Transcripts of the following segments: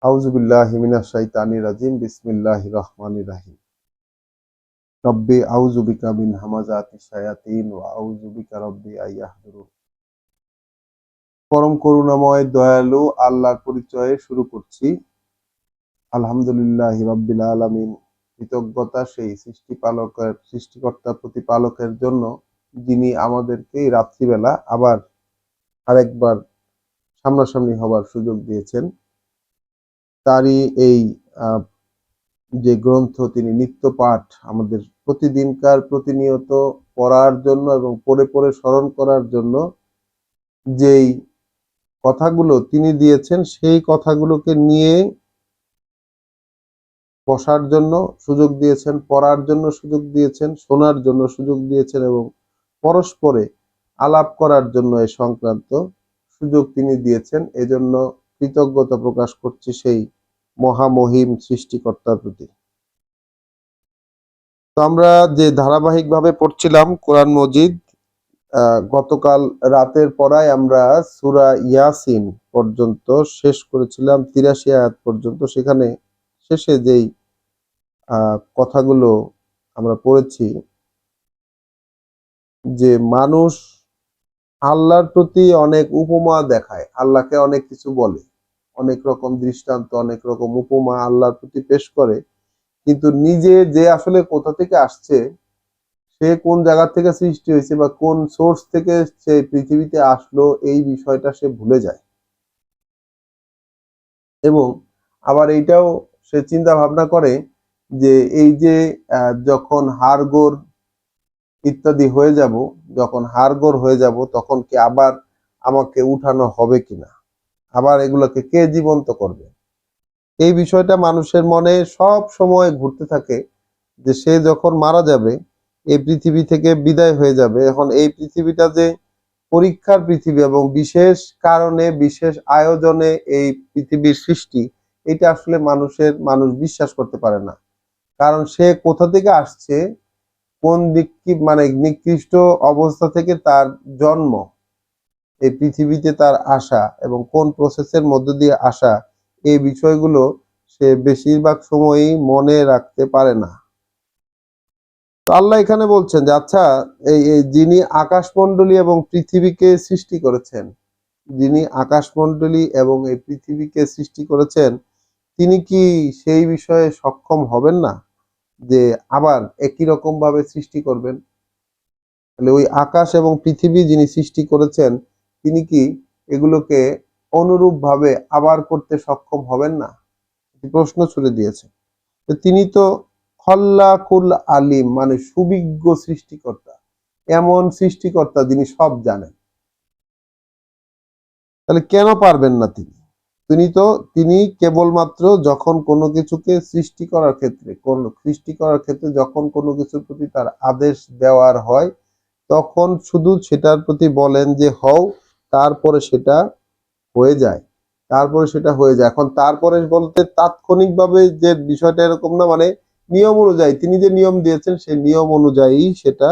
আউযু বিল্লাহি মিনাশ শাইতানির রাজিম। বিসমিল্লাহির রহমানির রহিম। রব্বি আউযু বিকা মিন হামাযাতিশ শায়াতিন ওয়া আউযু বিকা রব্বি আইয়াহদুরুন। পরম করুণাময় দয়ালু আল্লাহর পরিচয়ে শুরু করছি। আলহামদুলিল্লাহি রাব্বিল আলামিন। কৃতজ্ঞতা সেই সৃষ্টিকর্তা প্রতিপালকের জন্য, যিনি আমাদেরকে এই রাত্রিবেলা আবার আরেকবার সামনাসামনি হবার সুযোগ দিয়েছেন। তারই এই আহ যে গ্রন্থ তিনি নিত্য পাঠ আমাদের প্রতিদিনকার প্রতিনিয়ত পড়ার জন্য এবং পড়ে পড়ে স্মরণ করার জন্য যেই কথাগুলো তিনি দিয়েছেন, সেই কথাগুলোকে নিয়ে বসার জন্য সুযোগ দিয়েছেন, পড়ার জন্য সুযোগ দিয়েছেন, শোনার জন্য সুযোগ দিয়েছেন এবং পরস্পরে আলাপ করার জন্য এ সংক্রান্ত সুযোগ তিনি দিয়েছেন। এজন্য কৃতজ্ঞতা প্রকাশ করছি সেই মহামহিম সৃষ্টিকর্তার প্রতি। তো আমরা যে ধারাবাহিকভাবে পড়ছিলাম কোরআন মজিদ, গতকাল রাতের পড়ায় আমরা সূরা ইয়াসিন পর্যন্ত শেষ করেছিলাম, ৮৩ আয়াত পর্যন্ত। সেখানে শেষে যেই কথাগুলো আমরা পড়েছি, যে মানুষ আল্লাহর প্রতি অনেক উপমা দেখায়, আল্লাহকে অনেক কিছু বলে, অনেক রকম দৃষ্টান্ত, অনেক রকম উপমা আল্লাহর প্রতি পেশ করে, কিন্তু নিজে যে আসলে কোথা থেকে আসছে, সে কোন জায়গা থেকে সৃষ্টি হয়েছে বা কোন সোর্স থেকে সে পৃথিবীতে আসলো, এই বিষয়টা সে ভুলে যায়। এবং আবার এইটাও সে চিন্তা ভাবনা করে যে এই যে যখন হাড়গোড় ইত্যাদি হয়ে যাব, যখন হাড়গোড় হয়ে যাব, তখন কি আবার আমাকে উঠানো হবে কিনা, আবার এগুলোকে কে জীবন্ত করবে। এই বিষয়টা মানুষের মনে সব সময় ঘুরতে থাকে, যে সে যখন মারা যাবে, এই পৃথিবী থেকে বিদায় হয়ে যাবে, এখন এই পৃথিবীটা যে পরীক্ষার পৃথিবী এবং বিশেষ কারণে বিশেষ আয়োজনে এই পৃথিবীর সৃষ্টি, এটা আসলে মানুষ বিশ্বাস করতে পারে না। কারণ সে কোথা থেকে আসছে, কোন দিক কি মানে নিকৃষ্ট অবস্থা থেকে তার জন্ম, এই পৃথিবীতে তার আসা এবং কোন প্রসেসের মধ্য দিয়ে আসা, এই বিষয়গুলো সে বেশিরভাগ সময়ই মনে রাখতে পারে না। তো আল্লাহ এখানে বলছেন যে আচ্ছা, এই যিনি আকাশমণ্ডলী এবং পৃথিবীকে সৃষ্টি করেছেন, যিনি আকাশমণ্ডলী এবং এই পৃথিবীকে সৃষ্টি করেছেন, তিনি কি সেই বিষয়ে সক্ষম হবেন না যে আবার একই রকম ভাবে সৃষ্টি করবেন? তাহলে ওই আকাশ এবং পৃথিবী যিনি সৃষ্টি করেছেন, তিনি কি এগুলোকে অনুরূপ ভাবে আবার করতে সক্ষম হবেন না? প্রশ্ন ছুড়ে দিয়েছে। তো তিনি তো খল্লাকুল আলিম, মানে সুবিজ্ঞ সৃষ্টিকর্তা, এমন সৃষ্টিকর্তা যিনি সব জানেন। তাহলে কেন পারবেন না তিনি? তিনি কেবলমাত্র যখন কোনো কিছুকে সৃষ্টি করার ক্ষেত্রে যখন কোনো কিছুর প্রতি তার আদেশ দেওয়ার হয়, তখন শুধু সেটার প্রতি বলেন যে হও, তারপরে সেটা হয়ে যায়, এখন তারপরে বলতে তাৎক্ষণিকভাবে যে বিষয়টা এরকম না, মানে নিয়ম অনুযায়ী, তিনি যে নিয়ম দিয়েছেন সেই নিয়ম অনুযায়ী সেটা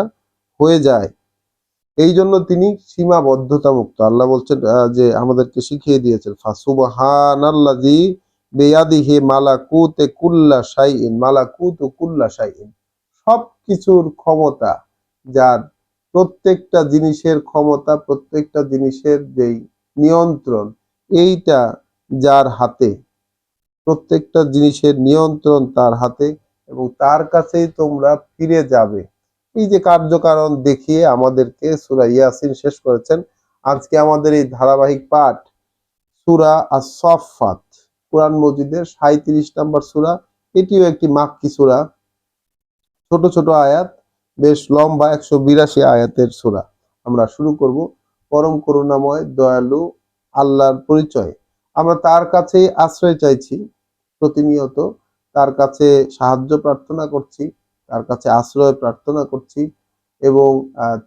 হয়ে যায়। এই জন্য তিনি সীমাবদ্ধতা মুক্ত। আল্লাহ বলছেন যে আমাদেরকে শিখিয়ে দিয়েছেন, ফাসুবহানাল্লাযী বিয়াদিহি মালাকুতে কুল্লা শাইইন, মালাকুতু কুল্লা শাইইন, সবকিছুর ক্ষমতা যার, প্রত্যেকটা জিনিসের ক্ষমতা, প্রত্যেকটা জিনিসের যেই নিয়ন্ত্রণ, এইটা যার হাতে, প্রত্যেকটা জিনিসের নিয়ন্ত্রণ তার হাতে, এবং তার কাছেই তোমরা ফিরে যাবে। এই যে কার্যকারণ দেখিয়ে আমাদেরকে সূরা ইয়াসিন শেষ করেছেন। আজকে আমাদের এই ধারাবাহিক পাঠ সূরা আস-সাফফাত, কোরআন মজিদের ৩৭ নম্বর সূরা। এটিও একটি মাক্কি সূরা, ছোট ছোট আয়াত, বেশ লম্বা, ১৮২ আয়াতের সূরা। আমরা শুরু করব পরম করুণাময় দয়ালু আল্লাহর পরিচয়। আমরা তার কাছেই আশ্রয় চাইছি প্রতিনিয়ত, তার কাছে সাহায্য প্রার্থনা করছি, তার কাছে আশ্রয় প্রার্থনা করছি, এবং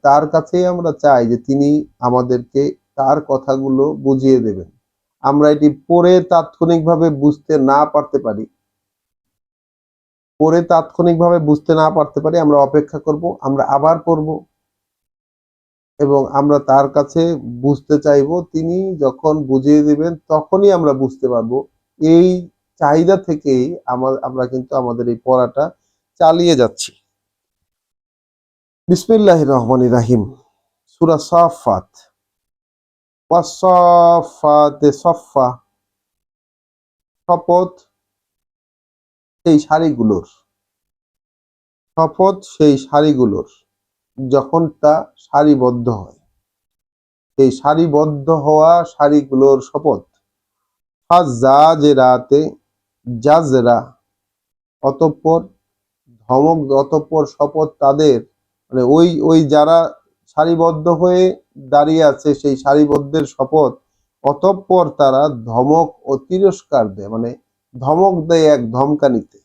তার কাছেই আমরা চাই যে তিনি আমাদেরকে তার কথাগুলো বুঝিয়ে দেবেন। আমরা এটি পড়ে তাৎক্ষণিকভাবে বুঝতে না পারতে পারি, আমরা অপেক্ষা করব, আমরা আবার পড়ব এবং আমরা তার কাছে বুঝতে চাইব। তিনি যখন বুঝিয়ে দিবেন তখনই আমরা বুঝতে পারবো এই চাহিদা থেকেই আমরা কিন্তু আমাদের এই পড়াটা চালিয়ে যাচ্ছি। বিসমিল্লাহির রহমানির রাহিম। সূরা সাফফাত। ওয়াস-সাফফাতি সাফফা। শপথ সেই সারিগুলোর, শপথ সেই সারিগুলোর, যখন তা সারিবদ্ধ হয়, সেই সারিবদ্ধ হওয়া সারিগুলোর শপথ। ফাজ্জাজিরাতে জাজরা, অতঃপর ধমক, অতঃপর শপথ তাদের, মানে ওই ওই যারা সারিবদ্ধ হয়ে দাঁড়িয়ে আছে সেই সারিবদ্ধের শপথ। অতঃপর তারা ধমক ও তিরস্কার দেয়, মানে ধমক দেয় এক ধমকানিতে।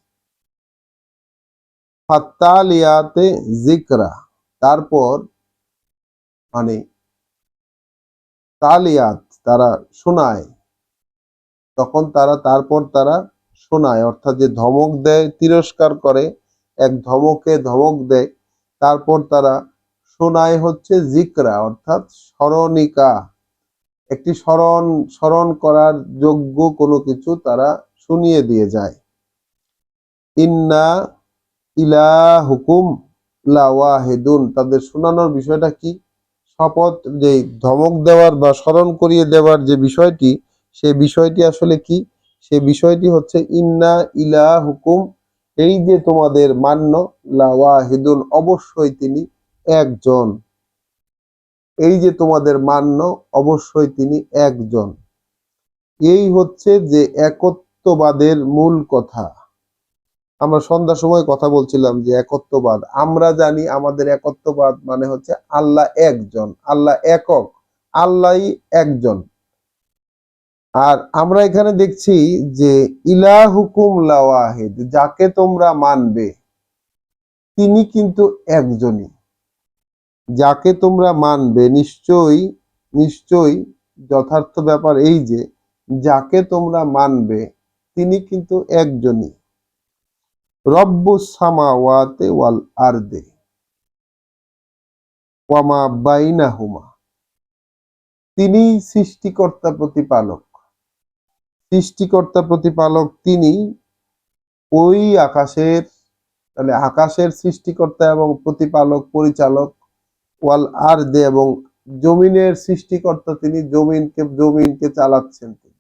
ফাত্তালিয়াতে জিকরা, তারপর মানে তালিয়াত তারা শোনায়, তখন তারপর তারা শোনায়, অর্থাৎ যে ধমক দেয়, তিরস্কার করে, এক ধমকে ধমক দেয়, তারপর তারা শোনায় হচ্ছে জিকরা, অর্থাৎ স্মরণিকা, একটি স্মরণ স্মরণ করার যোগ্য কোনো কিছু তারা শুনিয়ে দিয়ে যায়। ইন্না ইলাহুকুম লাওয়াহিদুন, তাদের শোনানোর বিষয়টা কি? শপথ, যে ধমক দেওয়ার বা স্মরণ করিয়ে দেওয়ার যে বিষয়টি, সে বিষয়টি আসলে কি? সে বিষয়টি হচ্ছে ইন্না ইলাহুকুম, এই যে তোমাদের মান্য, লাওয়াহিদুন, অবশ্যই তিনি একজন। এই যে তোমাদের মান্য, অবশ্যই তিনি একজন। এই হচ্ছে যে একত্ববাদের মূল কথা। আমরা সন্ধ্যার সময় কথা বলছিলাম যে একত্ববাদ, আমরা জানি আমাদের একত্ববাদ মানে হচ্ছে আল্লাহ একজন, আল্লাহ একক, আল্লাহই একজন। আর আমরা এখানে দেখছি যে ইলাহুকুম লাওয়াহিদ, যাকে তোমরা মানবে তিনি কিন্তু একজনই। যাকে তোমরা মানবে, নিশ্চয়ই নিশ্চয়ই যথার্থ ব্যাপার এই যে যাকে তোমরা মানবে তিনি কিন্তু একজনই। রব্বুস সামাওয়াতি ওয়াল আরদে ওয়ামা বাইনাহুমা, তিনি সৃষ্টিকর্তা প্রতিপালক। সৃষ্টিকর্তা প্রতিপালক তিনি ওই আকাশের, তাহলে আকাশের সৃষ্টিকর্তা এবং প্রতিপালক, পরিচালক, ওয়াল আরদে, এবং জমিনের সৃষ্টিকর্তা তিনি, জমিনকে চালাচ্ছেন তিনি,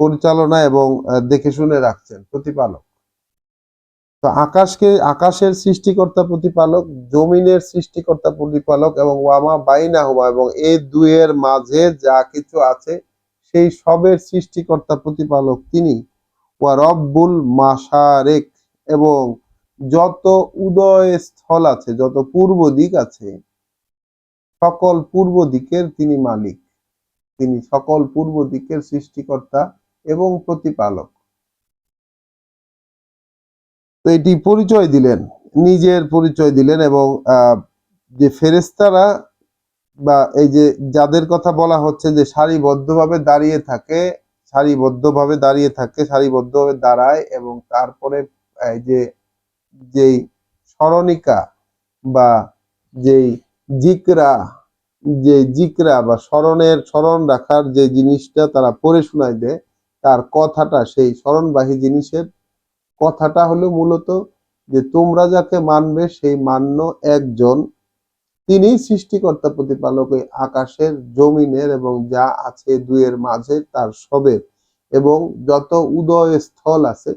পরিচালনা এবং দেখে শুনে রাখছেন, প্রতিপালক। তো আকাশের সৃষ্টিকর্তা প্রতিপালক, জমিনের সৃষ্টিকর্তা প্রতিপালক, এবং ওয়ামা বাইনাহুমা, এবং এই দুয়ের মাঝে যা কিছু আছে সেই সবের সৃষ্টিকর্তা প্রতিপালক তিনি। ওয়া রব্বুল মাশারিক, এবং যত উদয় স্থল আছে, যত পূর্ব দিক আছে, সকল পূর্ব দিকের তিনি মালিক। তিনি সকল পূর্ব দিকের সৃষ্টিকর্তা এবং প্রতিপালক। তো এটি পরিচয় দিলেন, নিজের পরিচয় দিলেন, এবং যে ফেরেশতারা বা এই যে যাদের কথা বলা হচ্ছে যে সারিবদ্ধভাবে দাঁড়িয়ে থাকে, সারিবদ্ধভাবে দাঁড়িয়ে থাকে, সারিবদ্ধভাবে দাঁড়ায়, এবং তারপরে এই যে যেই স্মরণিকা বা যেই জিকরা, যে জিকরা বা স্মরণ রাখার যে জিনিসটা তারা পড়ে শোনায় দেয়, তার কথাটা, সেই স্মরণবাহী জিনিসের কথাটা হলো মূলত যে তোমরা যাকে মানবে সেই মান্য একজন, তিনি সৃষ্টিকর্তা প্রতিপালক, এই আকাশের, জমিনের, এবং যা আছে দুয়ের মাঝে তার সবের, এবং যত উদয় স্থল আছে,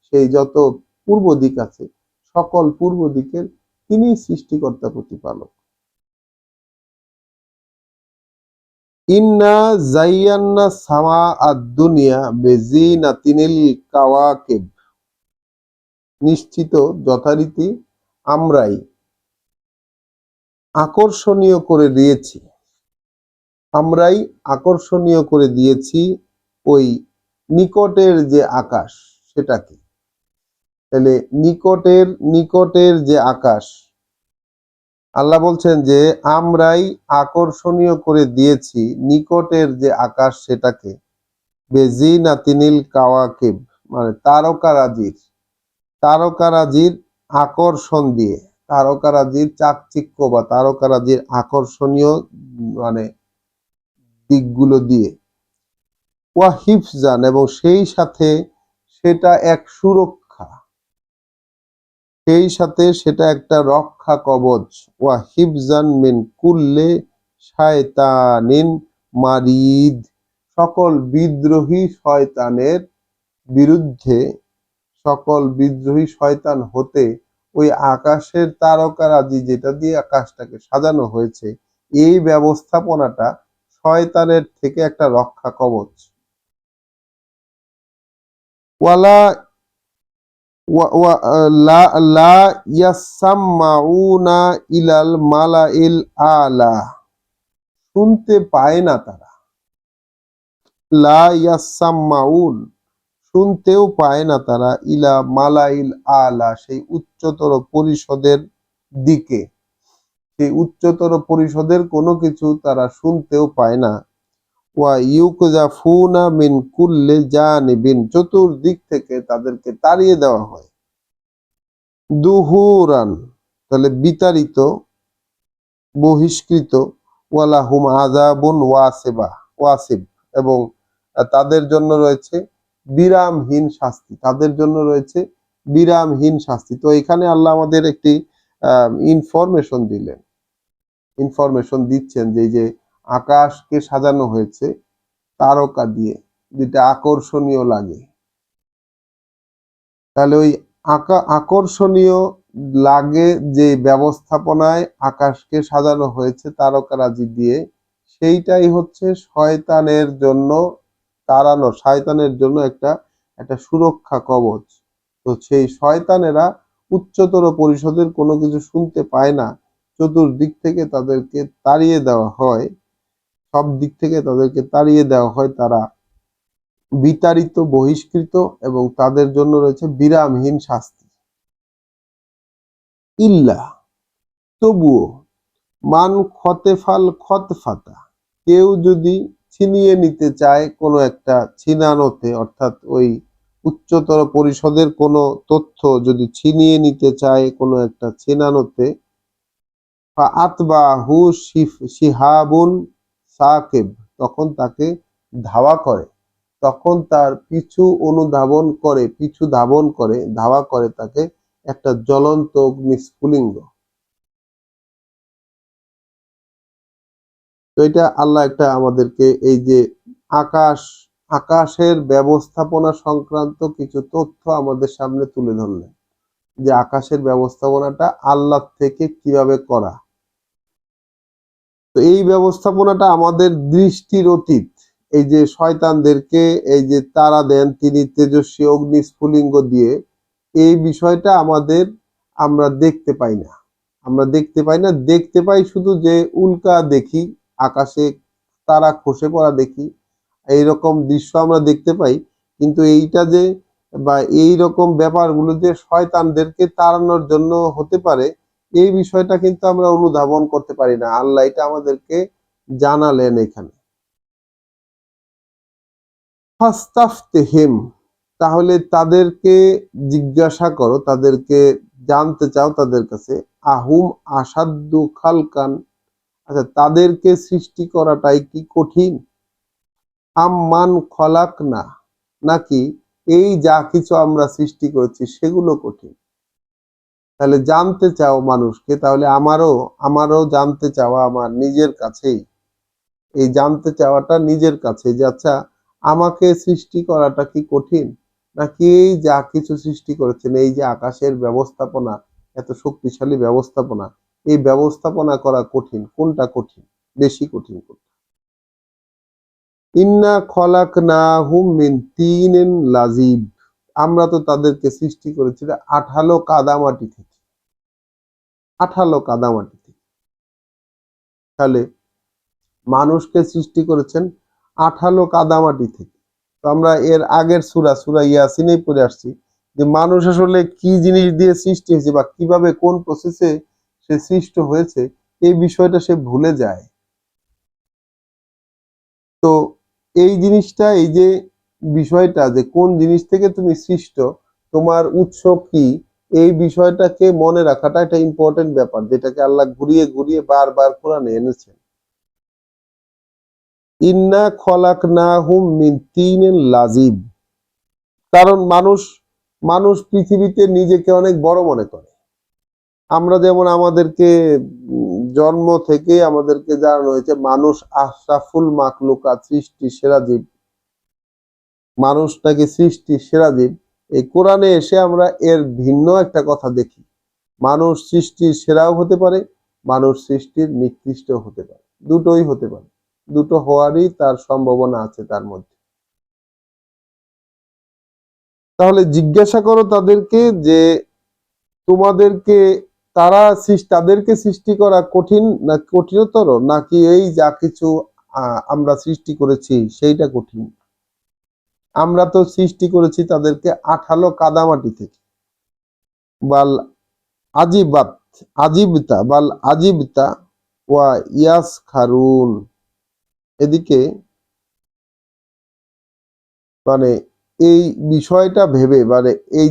সেই যত পূর্ব দিক আছে, সকল পূর্ব দিকের তিনি সৃষ্টিকর্তা প্রতিপালক। ইন্না জাইয়ান্না সামা আদ-দুনিয়া বিজিনাতিনিল কাওয়াকিব, নিশ্চিত যথারীতি আমরাই আকর্ষণীয় করে দিয়েছি, আমরাই আকর্ষণীয় করে দিয়েছি ওই নিকটের যে আকাশ সেটাকে। তাহলে নিকটের যে আকাশ, আল্লাহ বলছেন যে আমরাই আকর্ষণীয় করে দিয়েছি নিকটের যে আকাশ সেটাকে, বেজিনাতিনিল কাওয়াকিব, মানে তারকারাজির আকর্ষণ দিয়ে, তারকারাজির চাকচিক্য বা তারকারাজির আকর্ষণীয় মানে দিকগুলো দিয়ে। ওয়া হিফজান, এবং সেই সাথে সেটা এক সুরক্ষা, সেই সাথে সেটা একটা রক্ষা কবচ। ওয়া হিফজান মিন কুল্লে শায়তানিন মারিদ, সকল বিদ্রোহী শয়তানের বিরুদ্ধে, সকল বিদ্রোহী শয়তান হতে ওই আকাশের তারকারাজি যেটা দিয়ে আকাশটাকে সাজানো হয়েছে, এই ব্যবস্থাপনাটা শয়তানের থেকে একটা রক্ষা কবচ। ওয়ালা লা লা ইয়াসাম্মাউনা ইলাল মালাইল আলা, শুনতে পায় না তারা। লা ইয়াসাম্মাউন, শুনতেও পায় না তারা, ইলা মালাইল আলা, সেই উচ্চতর পরিষদের দিকে, সেই উচ্চতর পরিষদের কোনো কিছু তারা শুনতেও পায় না। ওয়া ইউকজাফুনা মিন কুল্লি জানিবিন, চতুর্দিক থেকে তাদেরকে তাড়িয়ে দেওয়া হয়। দুহুরান, তাহলে বিতাড়িত, বহিষ্কৃত। ওয়ালাহুম আযাবুন ওয়াসিব, এবং তাদের জন্য রয়েছে বিরামহীন শাস্তি, তাদের জন্য রয়েছে বিরামহীন শাস্তি। তো এখানে আল্লাহ আমাদের একটি ইনফরমেশন দিলেন, ইনফরমেশন দিচ্ছেন যে এই যে আকাশকে সাজানো হয়েছে তারকা দিয়ে, যেটা আকর্ষণীয় লাগে, তাহলে ওই আকর্ষণীয় লাগে যে ব্যবস্থাপনায় আকাশকে সাজানো হয়েছে তারকারাজি দিয়ে, সেইটাই হচ্ছে শয়তানের জন্য তাড়ানো, শয়তানের জন্য একটা একটা সুরক্ষা কবচ। তো সেই শয়তানেরা উচ্চতর পরিষদের কোনো কিছু শুনতে পায় না, চতুর্দিক থেকে তাদেরকে তাড়িয়ে দেওয়া হয়, সব দিক থেকে তাদেরকে তাড়িয়ে দেওয়া হয়, তারা বিতাড়িত, বহিষ্কৃত, এবং তাদের জন্য রয়েছে বিরামহীন শাস্তি। ইল্লা, তবুও, মান খতেফাল খতফাতা, কেউ যদি ছিনিয়ে নিতে চায় কোনো একটা ছিনানোতে, অর্থাৎ ওই উচ্চতর পরিষদের কোনো তথ্য যদি ছিনিয়ে নিতে চায় কোনো একটা ছিনানোতে, ফাআতবাহু শিহাবুন সাকিব, তখন তাকে ধাওয়া করে, তখন তার পিছু অনুধাবন করে, পিছু ধাবন করে, ধাওয়া করে তাকে একটা জ্বলন্ত অগ্নিস্ফুলিঙ্গ। তো এটা আল্লাহ একটা আমাদেরকে এই যে আকাশ, আকাশের ব্যবস্থাপনা সংক্রান্ত কিছু তথ্য আমাদের সামনে তুলে ধরলেন, যে আকাশের ব্যবস্থাপনাটা আল্লাহ থেকে কিভাবে করা। তো এই ব্যবস্থাপনাটা আমাদের দৃষ্টির অতীত। এই যে শয়তানদেরকে এই যে তারা দেন তিনি তেজস্বী অগ্নিস্ফুলিঙ্গ দিয়ে, এই বিষয়টা আমাদের, আমরা দেখতে পাই না, আমরা দেখতে পাই না, দেখতে পাই শুধু যে উল্কা দেখি, আকাশে তারা খসে পড়া দেখি, এইরকম দৃশ্য আমরা দেখতে পাই। কিন্তু এইটা যে বা এই রকম ব্যাপারগুলো যে শয়তানদেরকে তাড়ানোর জন্য হতে পারে, এই বিষয়টা কিন্তু আমরা অনুধাবন করতে পারি না। আল্লাহ এটা আমাদেরকে জানালেন এখানে। ফাস্তাফতিহিম, তাহলে তাদেরকে জিজ্ঞাসা করো, তাদেরকে জানতে চাও তাদের কাছে, আহুম আসাদ্দু খালকান, আচ্ছা তাদেরকে সৃষ্টি করাটাই কি কঠিন, আম্মান খলাক না, নাকি এই যা কিছু আমরা সৃষ্টি করেছি সেগুলো কঠিন। তাহলে জানতে চাও মানুষকে, তাহলে আমারও আমারও জানতে চাওয়া আমার নিজের কাছেই, এই জানতে চাওয়াটা নিজের কাছে, যে আচ্ছা আমাকে সৃষ্টি করাটা কি কঠিন, নাকি এই যা কিছু সৃষ্টি করেছেন, এই যে আকাশের ব্যবস্থাপনা, এত শক্তিশালী ব্যবস্থাপনা, এই ব্যবস্থাপনা করা কঠিন, কোনটা কঠিন, বেশি কঠিন কোনটা। ইন্না খলাকনাহুম মিন তিনিন লাজিব, আমরা তো তাদেরকে সৃষ্টি করেছি আঠালো কাদামাটি থেকে, আঠালো কাদামাটি থেকে। তাহলে মানুষকে সৃষ্টি করেছেন আঠালো কাদামাটি থেকে। তো আমরা এর আগের সূরা ইয়াসিনে পড়ে আসছি যে মানুষ আসলে কি জিনিস দিয়ে সৃষ্টি হয়েছে বা কিভাবে কোন প্রসেসে সে সৃষ্ট হয়েছে, এই বিষয়টা সে ভুলে যায়। তো এই জিনিসটা, এই যে বিষয়টা যে কোন জিনিস থেকে তুমি সৃষ্ট, তোমার উৎস কি, এই বিষয়টাকে মনে রাখাটা একটা ইম্পর্টেন্ট ব্যাপার, যেটাকে আল্লাহ ঘুরিয়ে ঘুরিয়ে বারবার কোরআনে এনেছেন। ইন্না খলাকনাহুম মিন তিনিন লাজিব। কারণ মানুষ মানুষ পৃথিবীতে নিজেকে অনেক বড় মনে করে। আমরা যেমন আমাদেরকে জন্ম থেকে আমাদেরকে জানানো হয়েছে মানুষ আশরাফুল মাখলুকাত, সৃষ্টির সেরা জীব। মানুষ নাকি সৃষ্টির সেরা জীব। এই কোরআনে এসে আমরা এর ভিন্ন একটা কথা দেখি। মানুষ সৃষ্টির সেরাও হতে পারে, মানুষ সৃষ্টির নিকৃষ্টও হতে পারে, দুটোই হতে পারে। দুটো হওয়ারই তার সম্ভাবনা আছে তার মধ্যে। তাহলে জিজ্ঞাসা করো তাদেরকে যে তোমাদেরকে তাদেরকে সৃষ্টি করা কঠিন না কঠিনতর, নাকি এই যা কিছু আমরা সৃষ্টি করেছি সেইটা কঠিন? আমরা তো সৃষ্টি করেছি তাদেরকে আঠালো কাদামাটি থেকে। বাল আজিবাত আজিবতা বাল আজিবতা ওয়া ইয়াস খারুন। এদিকে মানে এই বিষয়টা ভেবে মানে এই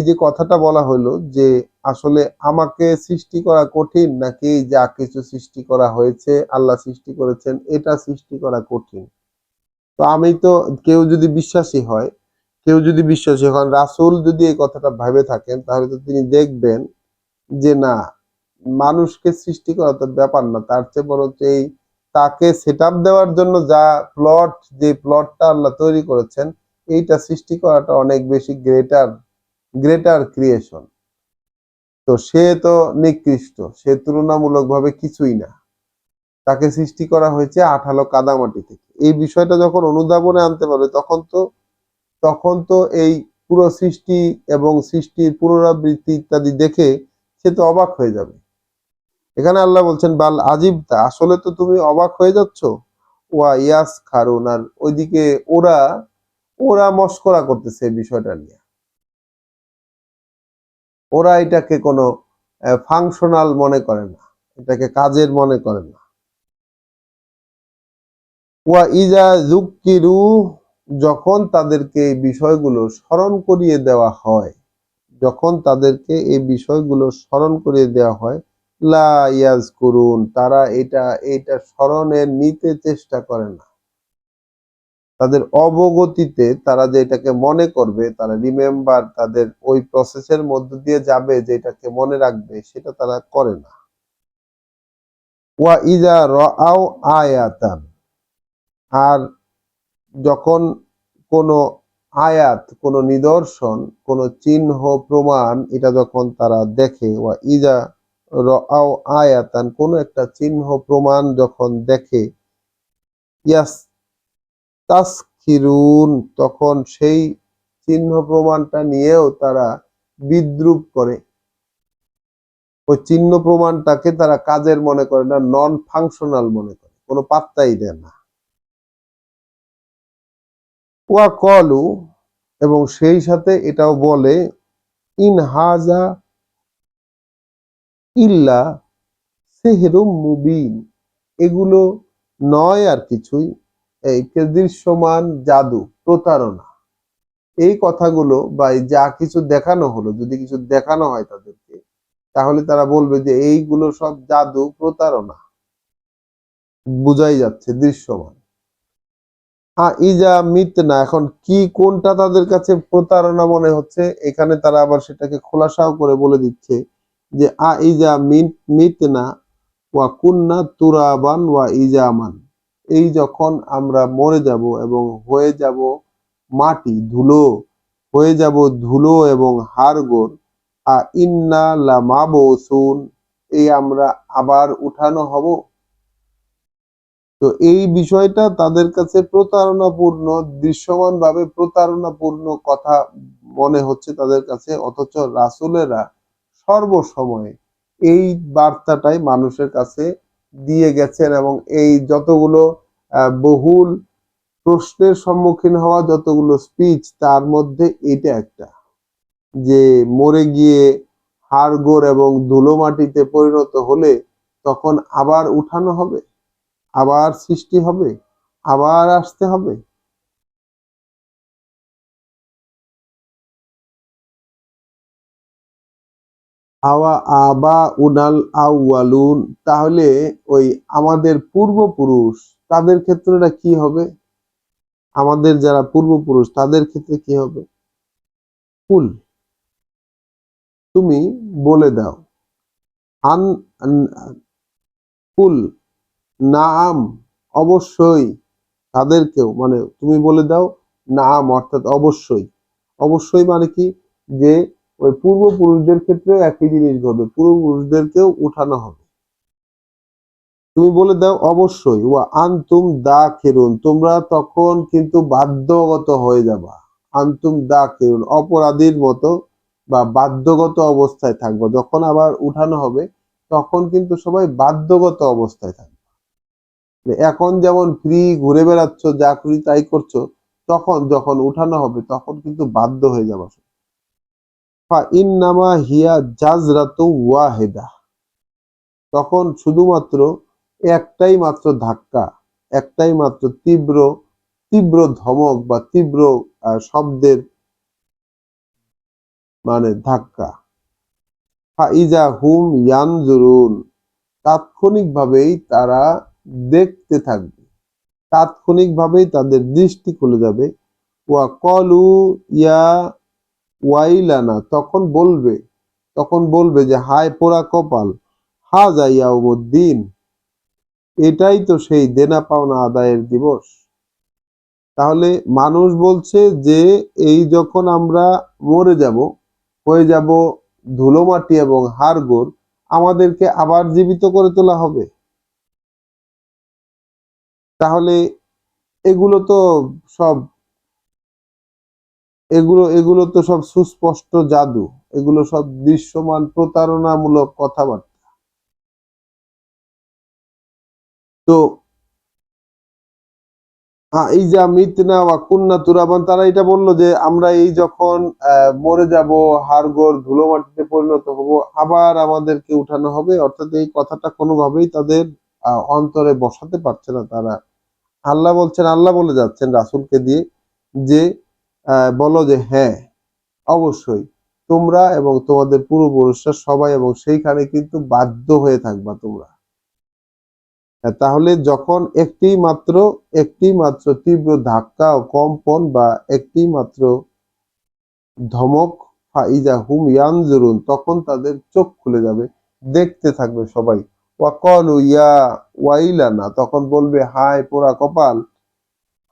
যে কথাটা বলা হলো যে আসলে আমাকে সৃষ্টি করা কঠিন নাকি যা কিছু সৃষ্টি করা হয়েছে আল্লাহ সৃষ্টি করেছেন এটা সৃষ্টি করা কঠিন। তো আমি তো কেউ যদি বিশ্বাসী হন, রাসূল যদি এই কথাটা ভেবে থাকেন, তাহলে তো তিনি দেখবেন যে না, মানুষকে সৃষ্টি করা তো ব্যাপার না, তার চেয়ে বরং এই তাকে সেটআপ দেওয়ার জন্য যে প্লটটা আল্লাহ তৈরি করেছেন এইটা সৃষ্টি করাটা অনেক বেশি গ্রেটার গ্রেটার ক্রিয়েশন। তো সে তো নিকৃষ্ট, সে তুলনামূলকভাবে কিছুই না। তাকে সৃষ্টি করা হয়েছে আঠালো কাদামাটি থেকে। এই বিষয়টা যখন অনুধাবনে আনতে পারবে তখন তো এই পুরো সৃষ্টি এবং সৃষ্টির পুনরাবৃত্তি ইত্যাদি দেখে সে তো অবাক হয়ে যাবে। এখানে আল্লাহ বলছেন বাল আজিবতা, আসলে তো তুমি অবাক হয়ে যাচ্ছ। ওয়া ইয়াস খারুন, আর ওইদিকে ওরা ওরা মস্করা করতেছে এই বিষয়টা নিয়ে। ওরা এটাকে কোনো ফাংশনাল মনে করে না, এটাকে কাজের মনে করে না। ওয়া ইজা যুক্কিরু, যখন তাদেরকে এই বিষয়গুলো স্মরণ করিয়ে দেওয়া হয়, যখন তাদেরকে এই বিষয়গুলো স্মরণ করিয়ে দেওয়া হয়, লা ইয়াজকুরুন, তারা এটা স্মরণে নিতে চেষ্টা করে না। তাদের অবগতিতে তারা যে এটাকে মনে করবে, তারা রিমেম্বার, তাদের ওই প্রসেসের মধ্য দিয়ে যাবে যে এটাকে মনে রাখবে, সেটা তারা করে না। ওয়া ইজা রাআও আয়াতান, আর যখন কোনো আয়াত, কোনো নিদর্শন, কোনো চিহ্ন প্রমাণ এটা যখন তারা দেখে, ওয়া ইজা রাআও আয়াতান, কোনো একটা চিহ্ন প্রমাণ যখন দেখে, ইয়াস্তাসখিরুন, তখন সেই চিহ্ন প্রমাণটা নিয়েও তারা বিদ্রূপ করে। ওই চিহ্ন প্রমাণটাকে তারা কাজের মনে করে না, নন ফাংশনাল মনে করে, কোনো পাত্তাই দেয় না। ওয়া কলু, এবং সেই সাথে এটাও বলে, ইন হাজা ইল্লা সিহরুম মুবিন, এগুলো নয় আর কিছুই, এই দৃশ্যমান জাদু, প্রতারণা। এই কথাগুলো বা যা কিছু দেখানো হলো, যদি কিছু দেখানো হয় তাদেরকে, তাহলে তারা বলবে যে এইগুলো সব জাদু, প্রতারণা, বুঝাই যাচ্ছে দৃশ্যমান। ইজা মিতনা, এখন কি কোনটা তাদের কাছে প্রতারণা মনে হচ্ছে, এখানে তারা আবার সেটাকে খোলাসাও করে বলে দিচ্ছে যে ইজা মিতনা ওয়া কুন্না তুরাবান ওয়া ইজামান, এই যখন আমরা মরে যাব এবং হয়ে যাব মাটি, ধুলো এবং হাড়গোড়, ইন্না লামাবউসুন, এই আমরা আবার উঠানো হব। তো এই বিষয়টা তাদের কাছে প্রতারণাপূর্ণ, দৃশ্যমানভাবে প্রতারণাপূর্ণ কথা মনে হচ্ছে তাদের কাছে, অথচ রাসূলেরা সর্বসময়ে এই বার্তাটাই মানুষের কাছে দিয়ে গেছেন, এবং এই যতগুলো বহুল প্রশ্নের সম্মুখীন হওয়া যতগুলো স্পিচ, তার মধ্যে এটা একটা, যে মরে গিয়ে হাড়গোড় এবং ধুলো মাটিতে পরিণত হলে তখন আবার উঠানো হবে, আবার সৃষ্টি হবে, আবার আসতে হবে। আওয়া আবা উনাল আউয়ালুন, তাহলে ওই আমাদের পূর্বপুরুষ তাদের ক্ষেত্রটা কি হবে? আমাদের যারা পূর্বপুরুষ তাদের ক্ষেত্রে কি হবে? কুল, তুমি বলে দাও। আন কুল, নাম, অবশ্যই। তাদেরকেও মানে তুমি বলে দাও নাম অর্থাৎ অবশ্যই। অবশ্যই মানে কি, যে ওই পূর্বপুরুষদের ক্ষেত্রেও একই জিনিস ঘটবে, পূর্বপুরুষদেরকেও উঠানো হবে। তুমি বলে দাও অবশ্যই, ওয়া আনতুম দাখিরুন, তোমরা তখন কিন্তু বাধ্যগত হয়ে যাবা। আনতুম দাখিরুন, অপরাধীর মতো বা বাধ্যগত অবস্থায় থাকবো। যখন আবার উঠানো হবে তখন কিন্তু সবাই বাধ্যগত অবস্থায় থাকবে। এখন যেমন ফ্রি ঘুরে বেড়াচ্ছ, যা খুশি তাই করছো, তখন যখন উঠানো হবে তখন কিন্তু বাধ্য হয়ে যাবে। ফা ইন্নামা হিয়া জাজরাতু ওয়াহিদা, তখন শুধুমাত্র একটাই মাত্র ধাক্কা, একটাই মাত্র তীব্র তীব্র ধমক বা তীব্র শব্দের মানে ধাক্কা। ফাইজা হুম ইয়ানজুরুন, তাৎক্ষণিকভাবেই তারা দেখতে থাকবে, তাৎক্ষণিকভাবেই তাদের দৃষ্টি খুলে যাবে। ওয়া কলু ইয়া ওয়াইলানা, তখন বলবে যে হায় পোড়া কপাল। হাযা ইয়াউমুদ্দিন, এটাই তো সেই দেনা পাওনা আদায়ের দিবস। তাহলে মানুষ বলছে যে এই যখন আমরা মরে যাব, হয়ে যাব ধুলোমাটি এবং হাড়গোড়, আমাদেরকে আবার জীবিত করে তোলা হবে। তাহলে এগুলো তো সব এগুলো তো সব সুস্পষ্ট জাদু, এগুলো সব দৃশ্যমান প্রতারণামূলক কথাবার্তা। তো এই যে মিতনা ওয়া কুন্না তুরাবান, তারা এটা বললো যে আমরা এই যখন মরে যাব, হাড়গোড় ধুলো মাটিতে পরিণত হব, আবার আমাদেরকে উঠানো হবে। অর্থাৎ এই কথাটা কোনোভাবেই তাদের অন্তরে বসাতে পারছে না তারা। আল্লাহ বলছেন, আল্লাহ বলে যাচ্ছেন রাসূলকে দিয়ে যে বলো যে হ্যাঁ অবশ্যই তোমরা এবং তোমাদের পূর্বপুরুষরা সবাই, এবং সেইখানে কিন্তু বাধ্য হয়ে থাকবা তোমরা। তাহলে যখন একটি মাত্র তীব্র ধাক্কা ও কম্পন বা একটি মাত্র ধমক, ফাইজা হুম ইয়ানজুরুন, তখন তাদের চোখ খুলে যাবে, দেখতে থাকবে সবাই। ওয়াকালু ইয়া ওয়াইলানা, তখন বলবে হায় পোড়া কপাল।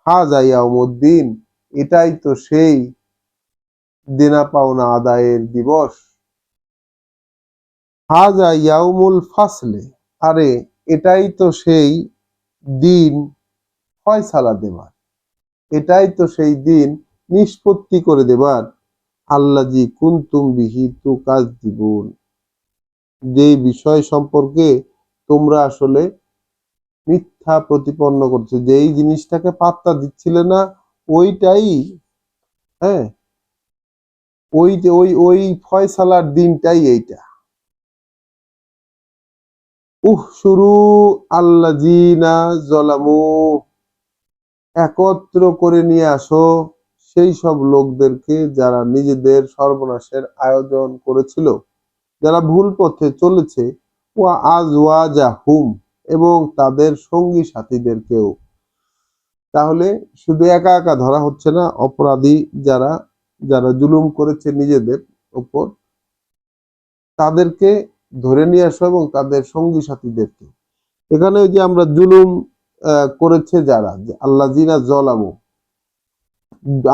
হাযা ইয়াউমুদ্দিন, এটাই তো সেই দেনা পাওনা আদায়ের দিবস। হাযা ইয়াউমুল ফাসলে, আরে এটাই তো সেই দিন ফয়সালা দেবার, এটাই তো সেই দিন নিষ্পত্তি করে দেবার। আল্লাযী কুনতুম বিহি তুকাযযিবুন, যেই বিষয় সম্পর্কে তোমরা আসলে মিথ্যা প্রতিপন্ন করছো, যেই জিনিসটাকে পাত্তা দিচ্ছিলে না, ওইটাই, হ্যাঁ, ওই যে ওই ফয়সালার দিনটাই এইটা। শুরু আল্লাযীনা যালামু, একত্র করে নিয়ে আসো সেই সব লোকদেরকে যারা নিজেদের সর্বনাশের আয়োজন করেছিল, যারা ভুল পথে চলেছে। ওয়া আজওয়াজাহুম, এবং তাদের সঙ্গী সাথীদেরকেও। তাহলে শুধু একা একা ধরা হচ্ছে না, অপরাধী যারা যারা জুলুম করেছে নিজেদের উপর, তাদেরকে ধরে নিয়ে আসো এবং তাদের সঙ্গী সাথীদেরকে। এখানে ওই যে আমরা জুলুম করেছে যারা, আল্লাযীনা যালামু,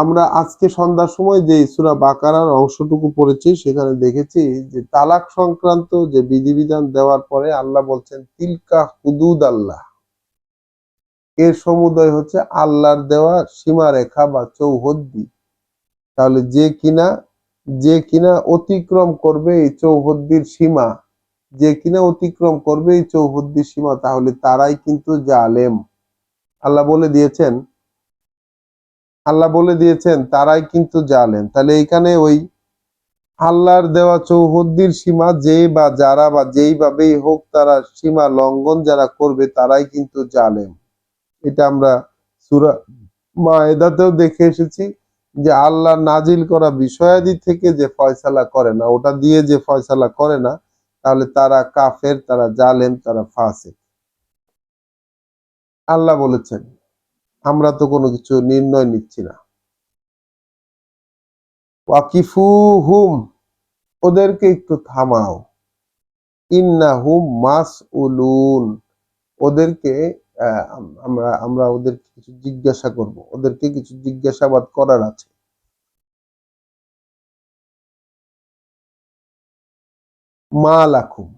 আমরা আজকে সন্ধ্যার সময় যে সূরা বাকারার অংশটুকু পড়েছি সেখানে দেখেছি যে তালাক সংক্রান্ত যে বিধিবিধান দেওয়ার পরে আল্লাহ বলছেন তিলকা হুদুদ আল্লাহ, এর সমুদয় হচ্ছে আল্লাহর দেওয়া সীমারেখা বা চৌহদ্দি। তাহলে যে কিনা অতিক্রম করবে এই চৌহদ্দির সীমা, যে কিনা অতিক্রম করবে এই চৌহদ্দির সীমা, তাহলে তারাই কিন্তু জালেম। আল্লাহ বলে দিয়েছেন তারাই কিন্তু জালেম। তাহলে এখানে ওই আল্লাহর দেওয়া চৌহদ্দির সীমা যে বা যারা বা যেইভাবেই হোক তারা সীমা লঙ্ঘন যারা করবে তারাই কিন্তু জালেম। এটা আমরা সূরা মায়েদাতেও দেখে এসেছি যে আল্লাহ নাজিল করা বিষয়াদি থেকে যে ফয়সালা করে না, ওটা দিয়ে যে ফয়সালা করে না, তাহলে তারা কাফের, তারা জালেম, তারা ফাসিক। আল্লাহ বলেছেন আমরা তো কোনো কিছু নির্ণয় নিচ্ছি না। ওয়াকিফুহুম, ওদেরকে একটু থামাও। ইন্নাহুম মাসউলুন, ওদেরকে আমরা আমরা ওদেরকে কিছু জিজ্ঞাসা করব, ওদেরকে কিছু জিজ্ঞাসাবাদ করার আছে। মা লাকুম,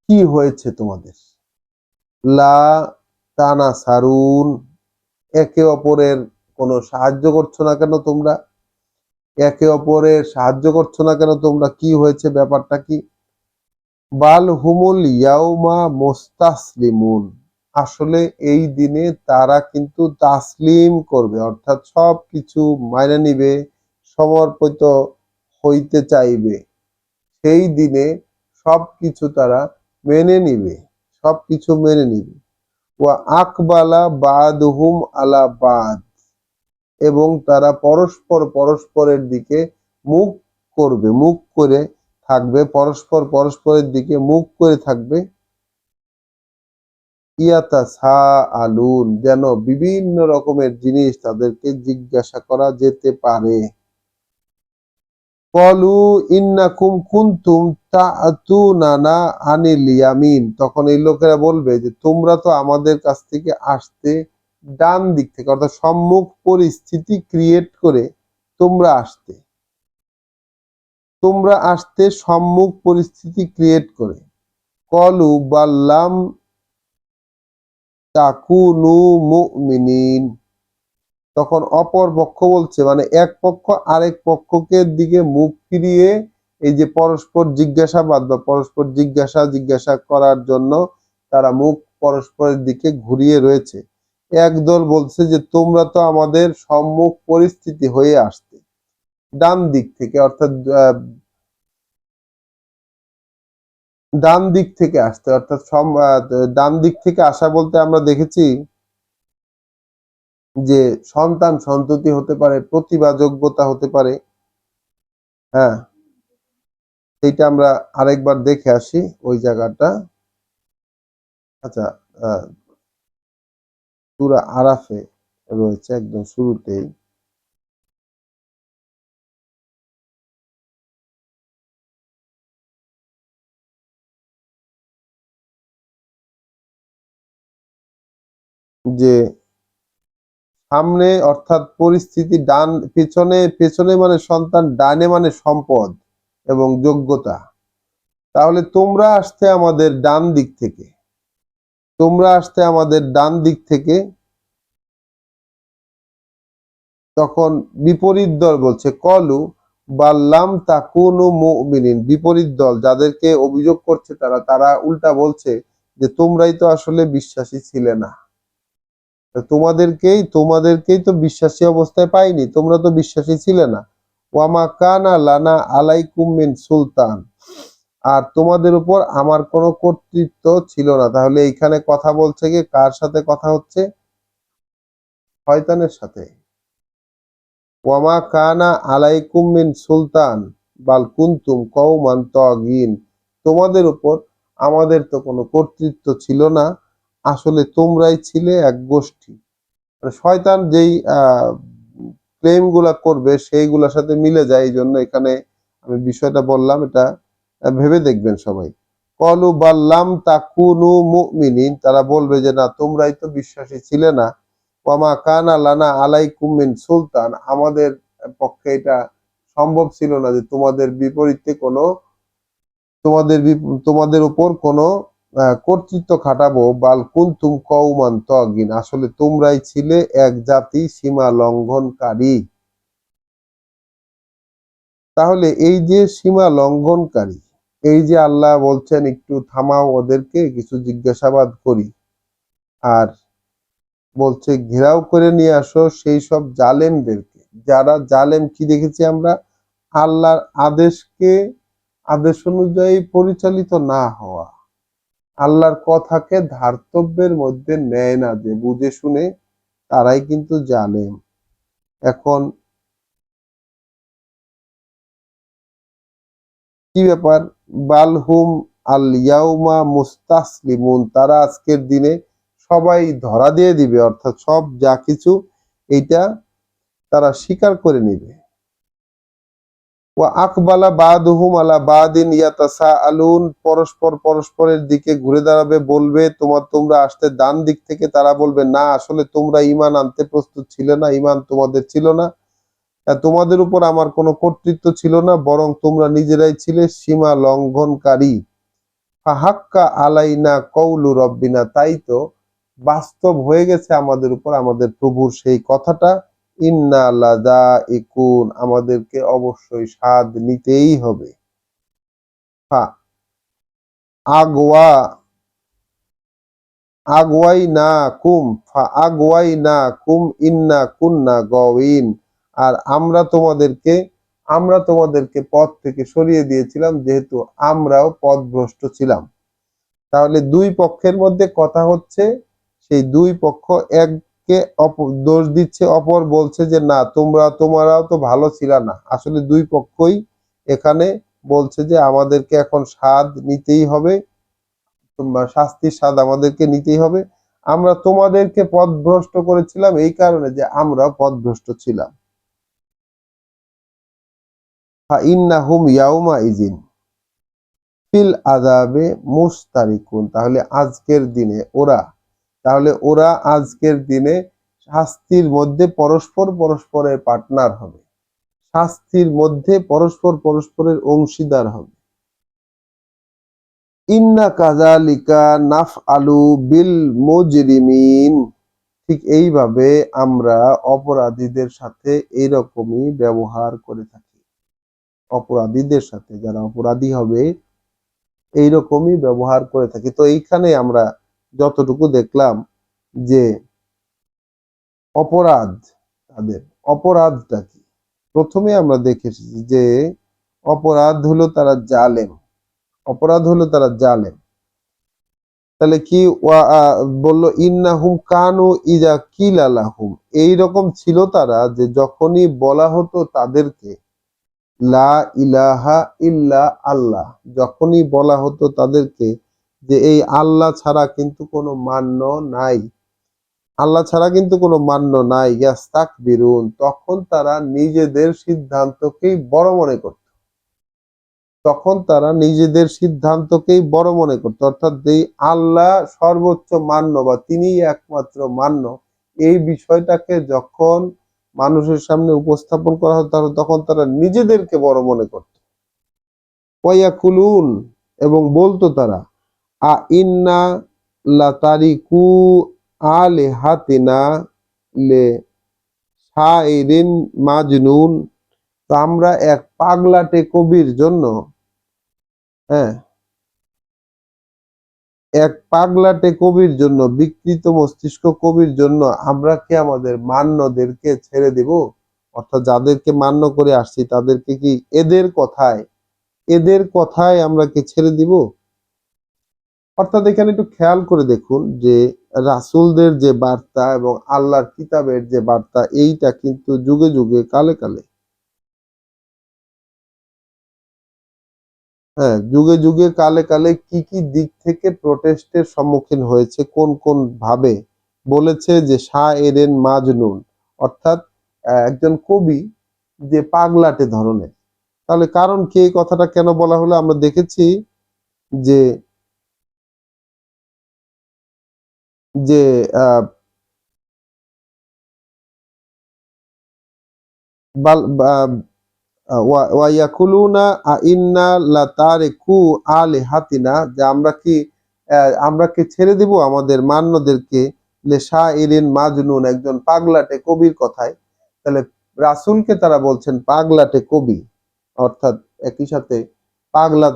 কি হয়েছে তোমাদের? লা তানাসারুন, একে অপরের কোনো সাহায্য করছো না কেন তোমরা? একে অপরের সাহায্য করছো না কেন তোমরা? কি হয়েছে, ব্যাপারটা কি? বাল হুমুল ইয়াউমা মুস্তাসলিমুন, আসলে এই দিনে তারা কিন্তু তাসলিম করবে, অর্থাৎ সবকিছু মাইনে নিবে, সমর্পিত হইতে চাইবে। সেই দিনে সবকিছু তারা মেনে নিবে, সবকিছু মেনে নিবে। ওয়া আকবালা বাদহুম আলা বাদ, এবং তারা পরস্পর পরস্পরের দিকে মুখ করবে, মুখ করে থাকবে, পরস্পর পরস্পরের দিকে মুখ করে থাকবে। ইয়াতাসাআলুন, যেন বিভিন্ন রকমের জিনিস তাদেরকে জিজ্ঞাসা করা যেতে পারে। ক্বালু ইন্নাকুম কুনতুম তা'তুনানা আনিল ইয়ামিন, তখন এই লোকেরা বলবে যে তোমরা তো আমাদের কাছ থেকে আসতে ডান দিক থেকে, অর্থাৎ সম্মুখ পরিস্থিতি ক্রিয়েট করে তোমরা আসতে, তোমরা আসতে সম্মুখ পরিস্থিতি ক্রিয়েট করে। ক্বালু বাল্লাম তাকুনু মুমিনিন, তখন অপর পক্ষ বলছে, মানে এক পক্ষ আরেক পক্ষকে দিকে মুখ ফিরিয়ে এই যে পরস্পর জিজ্ঞাসাবাদ বা পরস্পর জিজ্ঞাসা করার জন্য তারা মুখ পরস্পরের দিকে ঘুরিয়ে রয়েছে। একদল বলছে যে তোমরা তো আমাদের সম্মুখ পরিস্থিতি হয়ে আসতে, ডান দিক থেকে, অর্থাৎ ডান দিক থেকে আসতে, অর্থাৎ ডান দিক থেকে আসা বলতে আমরা দেখেছি যে সন্তান সন্ততি হতে পারে, প্রতিভা যোগ্যতা হতে পারে। হ্যাঁ, এইটা আমরা আরেকবার দেখে আসি ওই জায়গাটা। আচ্ছা, সূরা আরাফে রয়েছে একদম শুরুতেই। যে সামনে অর্থাৎ পরিস্থিতি ডান, পেছনে পেছনে মানে সন্তান, ডানে মানে সম্পদ এবং যোগ্যতা। তাহলে তোমরা আসতে আমাদের ডান দিক থেকে, তোমরা আসতে আমাদের ডান দিক থেকে। তখন বিপরীত দল বলছে কলু বাল্লাম তাকুনু মুমিনিন, বিপরীত দল যাদেরকে অভিযোগ করছে তারা তারা উল্টা বলছে যে তোমরাই তো আসলে বিশ্বাসী ছিলে না, তোমাদেরকেই তো বিশ্বাসী অবস্থায় পাইনি, তোমরা তো বিশ্বাসী ছিলে না। ওয়ামা কানা লানা আলাইকুম মিন সুলতান, আর তোমাদের উপর আমার কোনো কর্তৃত্ব ছিল না। তাহলে এইখানে কথা বলছে কি, কার সাথে কথা হচ্ছে? শয়তানের সাথে। ওয়ামা কানা আলাইকুম মিন সুলতান বাল কুনতুম কওমান তাগিন, তোমাদের উপর আমাদের তো কোনো কর্তৃত্ব ছিল না, আসলে তোমরাই ছিলে এক গোষ্ঠী। মানে শয়তান যেই ক্লেম গুলা করবে সেইগুলোর সাথে মিলে যায়, এই জন্য এখানে আমি বিষয়টা বললাম, এটা ভেবে দেখবেন সবাই। কলু বাল্লাম তাকুনু মুমিনিন, তারা বলবে যে না তোমরাই তো বিশ্বাসী ছিলে না। ওয়ামা কানা লানা আলাইকুম মিন সুলতান, আমাদের পক্ষে এটা সম্ভব ছিল না যে তোমাদের বিপরীতে কোনো, তোমাদের উপর কোনো কর্তৃত্ব খাটাবো। বাল কুনতুম কওমান তাগিন, আসলে তোমরাই ছিলে এক জাতি সীমা লঙ্ঘনকারী। তাহলে এই যে সীমা লঙ্ঘনকারী, এই যে আল্লাহ বলছেন একটু থামাও, ওদেরকে কিছু জিজ্ঞাসাবাদ করি, আর বলছে ঘেরাও করে নিয়ে আসো সেই সব জালেমদেরকে, যারা জালেম। কি দেখেছি আমরা? আল্লাহর আদেশ অনুযায়ী পরিচালিত না হওয়া, আল্লাহর কথাকে ধার্তব্যের মধ্যে নেয় না, যে বুঝে শুনে, তারাই কিন্তু জালেম। এখন কি ব্যাপার? বালহুম আল ইয়াউমা মুস্তাসলিমুন, তারা আজকের দিনে সবাই ধরা দিয়ে দিবে, অর্থাৎ সব যা কিছু এইটা তারা স্বীকার করে নিবে। ওয়া আকবালা বাদুহুম আলা বাদিন ইয়াতাসাআলুন, পরস্পর পরস্পরের দিকে ঘুরে দাঁড়াবে, বলবে তোমরা আসতে ডান দিক থেকে, তারা বলবে না আসলে তোমরা ঈমান আনতে প্রস্তুত ছিলে না, ঈমান তোমাদের ছিল না, তোমাদের উপর আমার কোনো কর্তৃত্ব ছিল না, বরং তোমরা নিজেরাই ছিলে সীমা লঙ্ঘনকারী। ফাহাক্কা আলাইনা কওলু রব্বিনা, তাই তো বাস্তব হয়ে গেছে আমাদের উপর আমাদের প্রভুর সেই কথাটা, ইন্না লাযাইকুন, আমাদেরকে অবশ্যই স্বাদ নিতেই হবে। ফা আগওয়া আগওয়াইনাকুম আগওয়াইনাকুম ইন্না কুন্না গাওয়িন, আর আমরা তোমাদেরকে পথ থেকে সরিয়ে দিয়েছিলাম, যেহেতু আমরাও পথভ্রষ্ট ছিলাম। তাহলে দুই পক্ষের মধ্যে কথা হচ্ছে, সেই দুই পক্ষ এককে দোষ দিচ্ছে, অপর বলছে যে না তোমরাও তো ভালো ছিল না। আসলে দুই পক্ষই এখানে বলছে যে আমাদেরকে এখন স্বাদ নিতেই হবে, শাস্তির স্বাদ আমাদেরকে নিতেই হবে। আমরা তোমাদেরকে পথভ্রষ্ট করেছিলাম এই কারণে যে আমরা পথভ্রষ্ট ছিলাম। ফাইন্নাহুম ইয়াউমা ইযিন ফিল আযাবে মুশতারিকুন, তাহলে ওরা আজকের দিনে শাস্তির মধ্যে পরস্পরের পার্টনার হবে, শাস্তির মধ্যে পরস্পরের অংশীদার হবে। ইন্না কাযালিকা নাফআলু বিল মুজরিমিন, ঠিক এইভাবে আমরা অপরাধীদের সাথে এইরকমই ব্যবহার করে থাকি। অপরাধীদের সাথে, যারা অপরাধী হবে, এইরকমই ব্যবহার করে থাকি। তো এইখানে আমরা যতটুকু দেখলাম যে অপরাধ, তাদের অপরাধটা কি, প্রথমে আমরা দেখে এসেছি যে অপরাধ হলো তারা জালেম। তাহলে কি বললো, ইন্নাহুম কানু ইযা কিলা লাহুম, এইরকম ছিল তারা যে যখনই বলা হতো তাদেরকে লা ইলাহা ইল্লা আল্লাহ, যখনই বলা হতো তাদেরকে যে এই আল্লাহ ছাড়া কিন্তু কোনো মান্য নাই, ইয়াস্তাকবিরুন, তখন তারা নিজেদের সিদ্ধান্তকেই বড় মনে করত। অর্থাৎ এই আল্লাহ সর্বোচ্চ মান্য বা তিনিই একমাত্র মান্য, এই বিষয়টাকে যখন মানুষের সামনে উপস্থাপন করা হতো তখন তারা নিজেদেরকে বড় মনে করত। ওয়ায়াকুলুন, এবং বলতো তারা, আ ইন্না লাতারিকু আলিহাতিনা লে শাইরিন মাজনুন, তো আমরা এক পাগলাটে কবির জন্য, হ্যাঁ, বিকৃত মস্তিষ্ক কবির জন্য আমরা কি আমাদের মান্যদেরকে ছেড়ে দিব? অর্থাৎ যাদেরকে মান্য করে আসছি তাদেরকে কি এদের কথায় আমরা কি ছেড়ে দিব? অর্থাৎ এখানে একটু খেয়াল করে দেখুন যে রাসূলদের যে বার্তা এবং আল্লাহর কিতাবের যে বার্তা, এইটা কিন্তু যুগে যুগে কালে কালে, কালে কালে কি কি দিক থেকে প্রোটেস্টের সম্মুখীন হয়েছে, কোন কোন ভাবে বলেছে যে শায়েরেন মাজনুন, অর্থাৎ একজন কবি যে পাগলাটে ধরনের। তাহলে কারণ কি, এই কথাটা কেন বলা হলো? আমরা দেখেছি যে যে আহ বাল ওয়াইয়াকুলুনা আইন্না লাতারিকু আলিহাতিনা, যে আমরা কি ছেড়ে দিব আমাদের মান্যদেরকে শাইরিন মাজনুন, একজন পাগলাটে কবির কথায়। তাহলে রাসূলকে তারা বলছেন পাগলাটে কবি, অর্থাৎ একই সাথে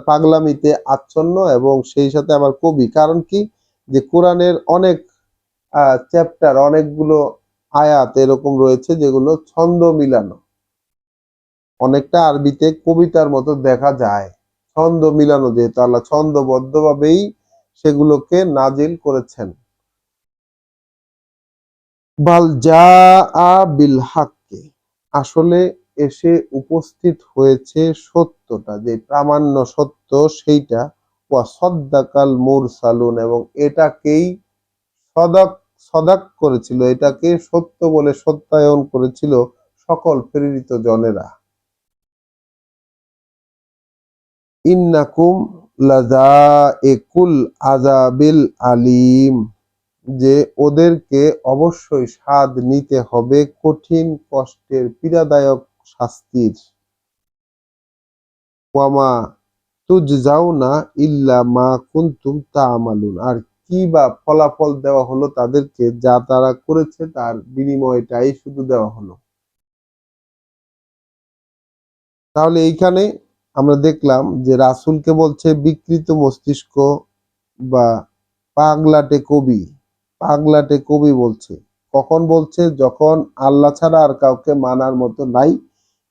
পাগলামিতে আচ্ছন্ন এবং সেই সাথে আবার কবি। কারণ কি, যে কোরআনের অনেক চ্যাপ্টার, অনেকগুলো আয়াত এরকম রয়েছে যেগুলো ছন্দ মিলানো, অনেকটা আরবিতে কবিতার মতো দেখা যায়। ছন্দ মিলানো, যেহেতু আল্লাহ ছন্দবদ্ধভাবেই সেগুলোকে নাজিল করেছেন। বাল জাআ বিল হাক্কি, আসলে এসে উপস্থিত হয়েছে সত্যটা, যে প্রামাণ্য সত্য সেইটা। ওয়া সাদ্দাকাল মুরসালুন, এবং এটাকেই সদাক সদাক করেছিল, এটাকে সত্য বলে সত্যায়ন করেছিল সকল প্রেরিত জনেরা। ইন্নাকুম লাযাইকুল আযাবিল আলীম, যে ওদেরকে অবশ্যই স্বাদ নিতে হবে কঠিন কষ্টের পীড়াদায়ক শাস্তির। ওয়ামা তুজজাউনা ইল্লা মা কুনতুম তা'মালুন, আর কি বা ফলাফল দেওয়া হলো তাদেরকে, যা তারা করেছে তার বিনিময়টাই শুধু দেওয়া হলো। তাহলে এইখানে আমরা দেখলাম যে রাসূলকে বলছে বিকৃত মস্তিষ্ক বা পাগলাটে কবি। পাগলাটে কবি বলছে, কখন বলছে? যখন আল্লাহ ছাড়া আর কাউকে মানার মতো নাই,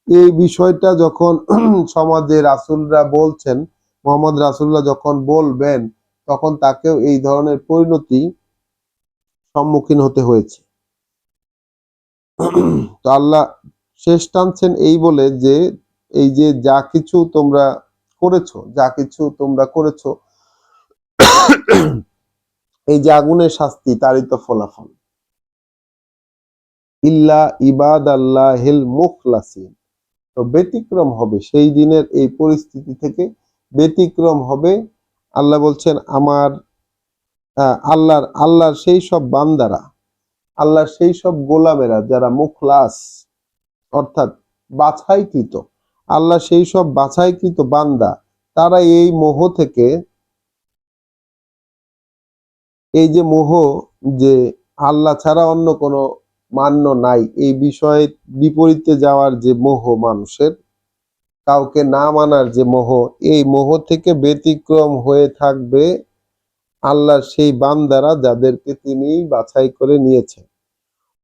এই বিষয়টা যখন সমাজে রাসূলরা বলছেন, মোহাম্মদ রাসূলুল্লাহ যখন বলবেন, তখন তাকেও এই ধরনের পরিণতি সম্মুখীন হতে হয়েছে। তো আল্লাহ শেষ টানছেন এই বলে যে এই যে যা কিছু তোমরা করেছো, যা কিছু তোমরা করেছো, এই যে আগুনের শাস্তি, তারই তো ফলাফল। ইল্লা ইবাদাল্লাহিল মুখলাসিন, তো ব্যতিক্রম হবে সেই দিনের এই পরিস্থিতি থেকে, ব্যতিক্রম হবে। আল্লাহ বলছেন আমার আল্লাহর সেই সব বান্দারা, আল্লাহর সেই সব গোলামেরা যারা মুখলাস, অর্থাৎ বাছাইকৃত, আল্লাহ সেই সব বাছাইকৃত বান্দা, তারা এই মোহ থেকে, এই যে মোহ, যে আল্লাহ ছাড়া অন্য কোনো মান্য নাই, এই বিষয়ে বিপরীতে যাওয়ার যে মোহ মানুষের, কাউকে না মানার যে মোহ, এই মোহ থেকে ব্যতিক্রম হয়ে থাকবে আল্লাহর সেই বান্দারা যাদেরকে তিনি বাছাই করে নিয়েছেন।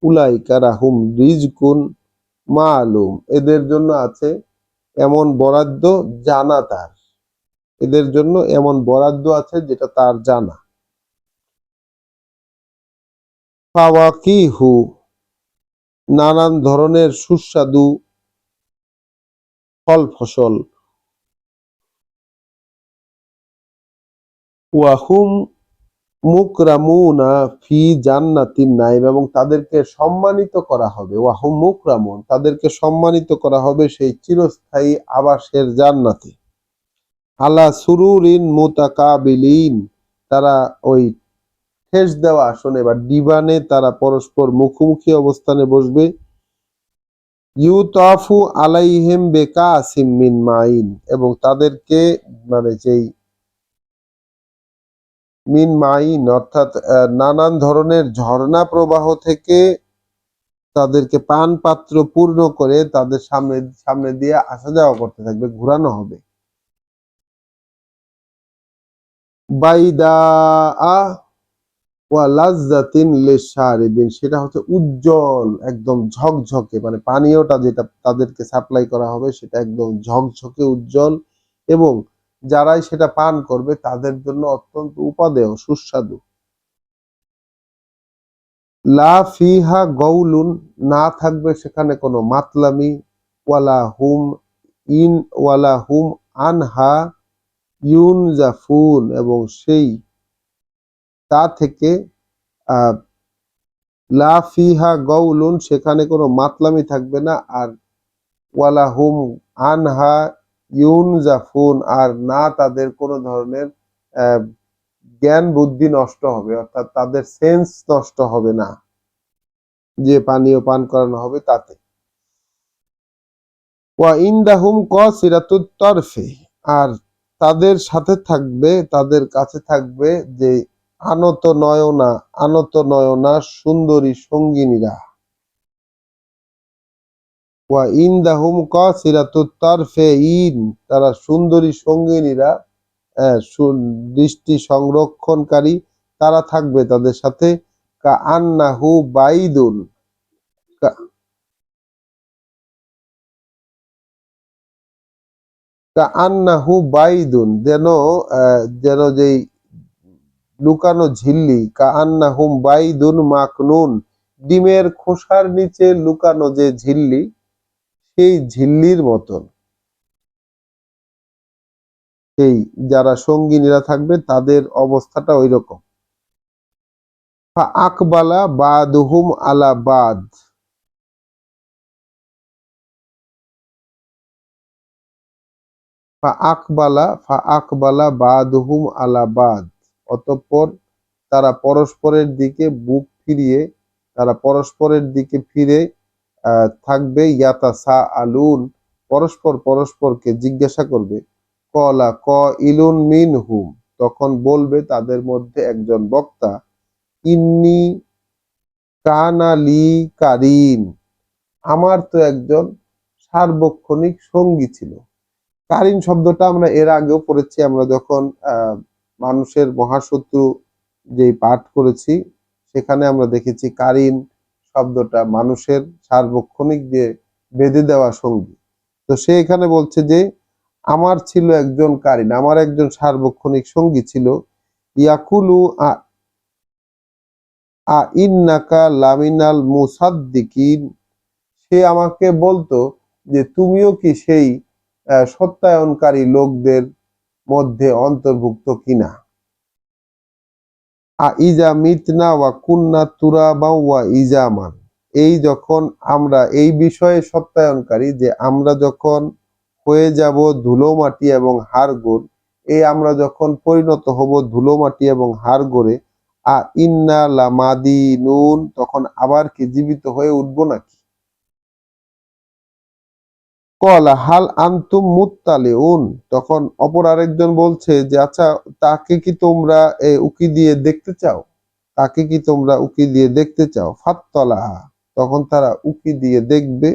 উলাইকা লাহুম রিজকুন মালুম, এদের জন্য আছে এমন বরাদ্দ জানা তার, এদের জন্য এমন বরাদ্দ আছে যেটা তার জানা। ফাওয়াকিহু, নানান ধরনের সুস্বাদু ফল ফসল। ওয়াহুম মুকরামুনা ফি জান্নাতিন নাইম, এবং তাদেরকে সম্মানিত করা হবে। ওয়াহুম মুকরামুন, তাদেরকে সম্মানিত করা হবে সেই চিরস্থায়ী আবাসের জান্নাতে। আলা সুরুরিন মুতাকাবিলিন, তারা ওই ঠেস দেওয়া আসনে বা ডিবানে তারা পরস্পর মুখোমুখি অবস্থানে বসবে। ইউতাফু আলাইহিম বিকাসিম মিন মাইন, এবং তাদেরকে মানে যেই মিন মাইন অর্থাৎ নানান ধরনের ঝর্ণা প্রবাহ থেকে তাদেরকে পান পাত্র পূর্ণ করে তাদের সামনে সামনে দিয়ে আসা যাওয়া করতে থাকবে, ঘোরানো হবে। বাইদা ওয়া লাজ্জাতিন লিশারিবিন, সেটা হচ্ছে উজ্জ্বল, একদম ঝকঝকে, মানে পানীয়টা যেটা তাদেরকে সাপ্লাই করা হবে সেটা একদম ঝকঝকে উজ্জ্বল, এবং যারাই সেটা পান করবে তাদের জন্য অত্যন্ত উপাদেয় সুস্বাদু। লা ফিহা গৌলুন, না থাকবে সেখানে কোনো মাতলামি। ওয়ালা হুম ইন ওয়ালা হুম আনহা ইউনজাফুন, এবং সেই তা থেকে আহ লা ফিহা গৌলুন, সেখানে কোনো মাতলামি থাকবে না। আর ওয়ালা হুম আনহা ইউনজাফুন, আর না তাদের কোনো ধরনের আহ জ্ঞান বুদ্ধি নষ্ট হবে, অর্থাৎ তাদের সেন্স নষ্ট হবে না যে পানীয় পান করানো হবে তাতে। ওয়া ইনদাহুম কাসিরাতুত তরফি, আর তাদের সাথে থাকবে, তাদের কাছে থাকবে যে আনত নয়না সুন্দরী সঙ্গিনীরা। ওয়া ইনদাহুম কাসিরাতুত তরফিন, তারা সুন্দরী সঙ্গিনীরা, দৃষ্টি সংরক্ষণকারী, তারা থাকবে তাদের সাথে। কাআন্নাহু বাইদুন, কাআন্নাহু বাইদুন, যেন যেন যেই লুকানো ঝিল্লি, কাআন্নাহুম বাইদুন মাকনুন, ডিমের খোসার নিচে লুকানো যে ঝিল্লি, সেই ঝিল্লির মতন সেই যারা সঙ্গিনীরা থাকবে তাদের অবস্থাটা ওই রকম। ফা আকবালা বাদুহুম আলা বাদ, ফা আকবালা বাদুহুম আলা বাদ, অতঃপর তারা পরস্পরের দিকে বুক ফিরিয়ে, তারা পরস্পরের দিকে ফিরে থাকবে, ইয়াতা সা আলুন, পরস্পর পরস্পরকে জিজ্ঞাসা করবে, কলা ক ইলুন মিন হুম, তখন বলবে তাদের মধ্যে একজন বক্তা, ইন্নি কানা লি কারিন, আমার তো একজন সার্বক্ষণিক সঙ্গী ছিল। কারিন শব্দটা আমরা এর আগেও পড়েছি, আমরা যখন মানুষের মহাশত্রু যে পাঠ করেছি সেখানে আমরা দেখেছি কারিন শব্দটা মানুষের সার্বক্ষণিক দিয়ে বেঁধে দেওয়া সঙ্গী। তো সে এখানে বলছে যে আমার ছিল একজন কারিন, আমার একজন সার্বক্ষণিক সঙ্গী ছিল, ইয়াকুলু ইন্নাকা লামিনাল মুসাদ্দিকিন, সে আমাকে বলতো যে তুমিও কি সেই সত্যায়নকারী লোকদের মধ্যে অন্তর্ভুক্ত কিনা। ইজা মিতনা ওয়া কুন্না তুরাবা ওয়া ইজামান, এই যখন আমরা এই বিষয়ে সত্যায়নকারী যে আমরা যখন হয়ে যাব ধুলো মাটি এবং হাড়গোড়, এই আমরা যখন পরিণত হব ধুলো মাটি এবং হাড়গোড়ে, ইন্না লামাদিনুন, তখন আবার কি জীবিত হয়ে উঠবো নাকি। কলা হাল আনতুম মুত্তালিউন, তখন অপর আরেকজন বলছে যে আচ্ছা, তাকে কি তোমরা উকি দিয়ে দেখতে চাও, তাকে কি তোমরা উকি দিয়ে দেখতে চাও। ফাত্তলাহা, তখন তারা উকি দিয়ে দেখবে,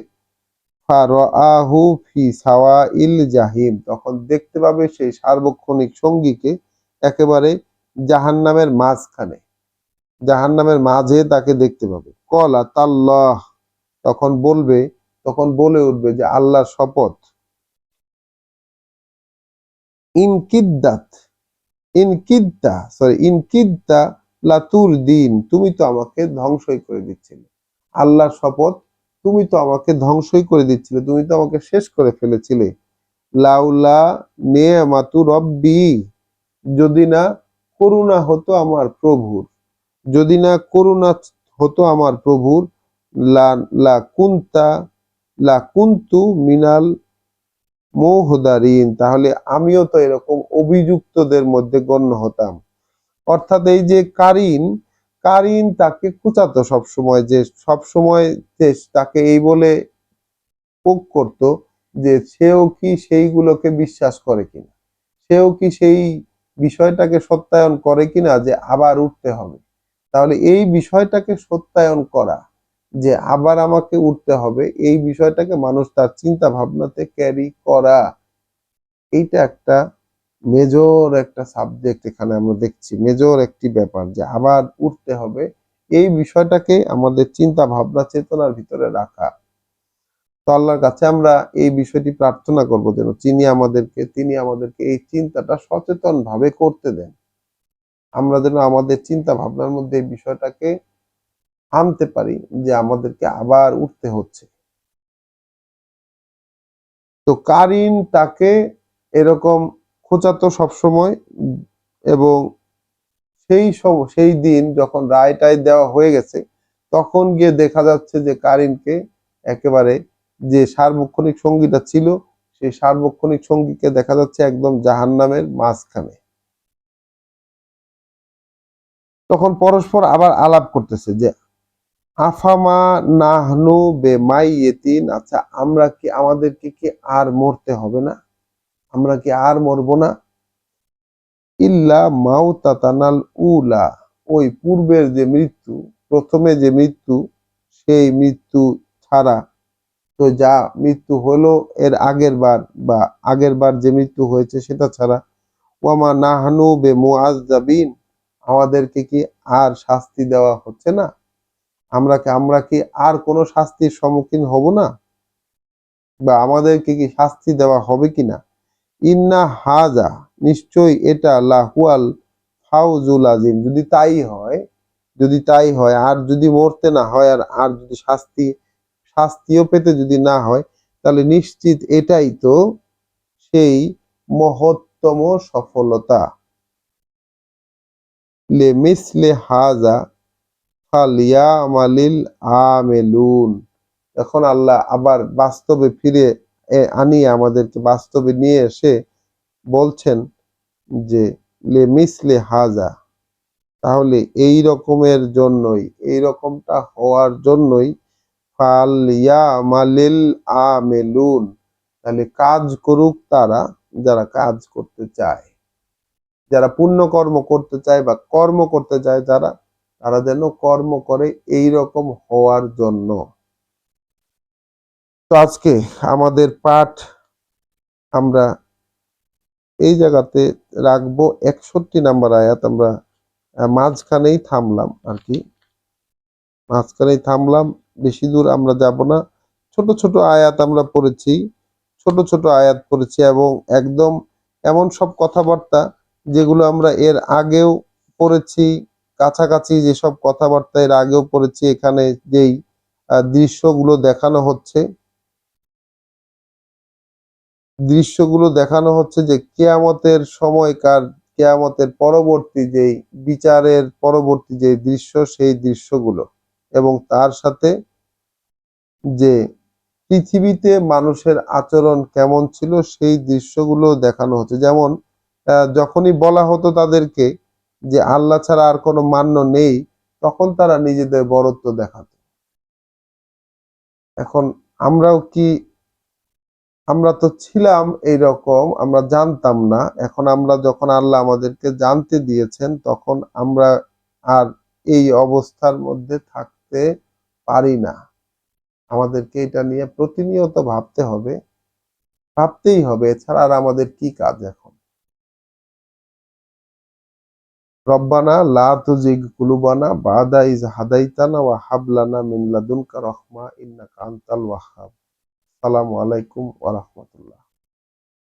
ফারাআহু ফি সাওয়াইল জাহিম, তখন দেখতে পাবে সেই সার্বক্ষণিক সঙ্গীকে একেবারে জাহান্নামের মাঝখানে, জাহান্নামের মাঝে তাকে দেখতে পাবে। কলা তাল্লাহ, তখন বলবে, তখন বলে উঠবে যে আল্লাহর শপথ, ইনকিদ্দাত ইনকিদ্দা লাতুর দিন, তুমি তো আমাকে ধ্বংসই করে দিচ্ছিলে, আল্লাহর শপথ, তুমি তো আমাকে ধ্বংসই করে দিচ্ছিলে, তুমি তো আমাকে শেষ করে ফেলেছিলে। লাউলা নেয়ামাতু রব্বি, যদি না করুণা হতো আমার প্রভুর, যদি না করুণা হতো আমার প্রভুর, লা লা কুনতা লা কুনতু মিনাল মুহদারিন, তাহলে আমিও তো এরকম অভিযুক্তদের মধ্যে গণ্য হতাম। অর্থাৎ এই যে কারিন, কারিন তাকে খুঁচাতো সবসময়, যে সবসময় তাকে এই বলে পোক করতো যে সেও কি সেইগুলোকে বিশ্বাস করে কিনা, সেও কি সেই বিষয়টাকে সত্যায়ন করে কিনা যে আবার উঠতে হবে। তাহলে এই বিষয়টাকে সত্যায়ন করা, যে আবার আমাকে উঠতে হবে, এই বিষয়টাকে মানুষ তার চিন্তা ভাবনাতে ক্যারি করা, এইটা একটা মেজর একটা সাবজেক্ট এখানে আমরা দেখছি, মেজর একটি ব্যাপার যে আবার উঠতে হবে, এই বিষয়টাকে আমাদের চিন্তা ভাবনা চেতনার ভিতরে রাখা। তো আল্লাহর কাছে আমরা এই বিষয়টি প্রার্থনা করব যেন তিনি আমাদেরকে এই চিন্তাটা সচেতন ভাবে করতে দেন, আমরা যেন আমাদের চিন্তা ভাবনার মধ্যে এই বিষয়টাকে আনতে পারি যে আমাদেরকে আবার উঠতে হচ্ছে। তো কারিন তাকে এরকম খোঁচাতো সবসময়, এবং সেই দিন যখন রায় টায় দেওয়া হয়ে গেছে, তখন গিয়ে দেখা যাচ্ছে যে কারিনকে একেবারে, যে সার্বক্ষণিক সঙ্গীটা ছিল, সেই সার্বক্ষণিক সঙ্গীকে দেখা যাচ্ছে একদম জাহান্নামের মাঝখানে। তখন পরস্পর আবার আলাপ করতেছে যে আফামা নাহনু বেমাইয়েতিন, আচ্ছা আমরা কি, আমাদেরকে কি আর মরতে হবে না, আমরা কি আর মরবো না। ইল্লা মাউতাতানাল উলা, ওই পূর্বের যে মৃত্যু, প্রথমে যে মৃত্যু, সেই মৃত্যু ছাড়া, তো যা মৃত্যু হলো এর আগের বার বা আগের বার যে মৃত্যু হয়েছে সেটা ছাড়া, ওয়ামা নাহনু বে মুআজ্জাবিন, আমাদেরকে কি আর শাস্তি দেওয়া হচ্ছে না, আমরা কি আর কোনো শাস্তির সম্মুখীন হব না, বা আমাদেরকে কি শাস্তি দেওয়া হবে কিনা। ইন্না হাজা, নিশ্চয়ই এটা লাহুয়াল ফাউজুল আজিম, যদি তাই হয়, যদি তাই হয়, আর যদি মরতে না হয়, আর আর যদি শাস্তিও পেতে যদি না হয়, তাহলে নিশ্চিত এটাই তো সেই মহত্তম সফলতা। লে মিসলে হাজা, ফালিয়ামালিল আমিলুন। এখন আল্লাহ আবার বাস্তবে ফিরে আনিয়ে আমাদেরকে বাস্তবে নিয়ে এসে বলছেন যে লে মিসলে হাজা, তাহলে এই রকমের জন্যই, এই রকমটা হওয়ার জন্যই ফালিয়ামালিল আমিলুন, তাহলে কাজ করুক তারা যারা কাজ করতে চায়, যারা পুণ্য কর্ম করতে চায় বা কর্ম করতে চায় যারা, তারা যেন কর্ম করে এই রকম হওয়ার জন্য। তো আজকে আমাদের পাঠ আমরা এই জায়গাতে রাখবো 61 নাম্বার আয়াত। আমরা মাঝখানেই থামলাম আর কি, মাঝখানেই থামলাম, বেশি দূর আমরা যাব না। ছোট ছোট আয়াত আমরা পড়েছি, ছোট ছোট আয়াত পড়েছি এবং একদম এমন সব কথাবার্তা যেগুলো আমরা এর আগেও পড়েছি, কাছাকাছি যেসব কথাবার্তা এর আগেও পড়েছি। এখানে যেই দৃশ্যগুলো দেখানো হচ্ছে, দৃশ্যগুলো দেখানো হচ্ছে যে কিয়ামতের সময়কার, কিয়ামতের পরবর্তী যেই বিচারের পরবর্তী যে দৃশ্য, সেই দৃশ্যগুলো, এবং তার সাথে যে পৃথিবীতে মানুষের আচরণ কেমন ছিল সেই দৃশ্যগুলো দেখানো হচ্ছে। যেমন যখনই বলা হতো তাদেরকে যে আল্লাহ ছাড়া আর কোনো মান্য নেই, তখন তারা নিজেদের বড়ত্ব দেখাতো। এখন আমরাও কি, আমরা তো ছিলাম এইরকম, আমরা জানতাম না। এখন আমরা যখন আল্লাহ আমাদেরকে জানতে দিয়েছেন, তখন আমরা আর এই অবস্থার মধ্যে থাকতে পারি না। আমাদেরকে এটা নিয়ে প্রতিনিয়ত ভাবতে হবে, ভাবতেই হবে, এছাড়া আর আমাদের কি কাজ এখন। রব্বানা লা তুজিগ কুলুবানা বাদা ইজ হাদাইতানা ওয়া হাব লানা মিন লাদুনকা রাহমা ইন্নাকা আনতাল ওয়াহ্হাব। আসসালামু আলাইকুম ওয়া রাহমাতুল্লাহ।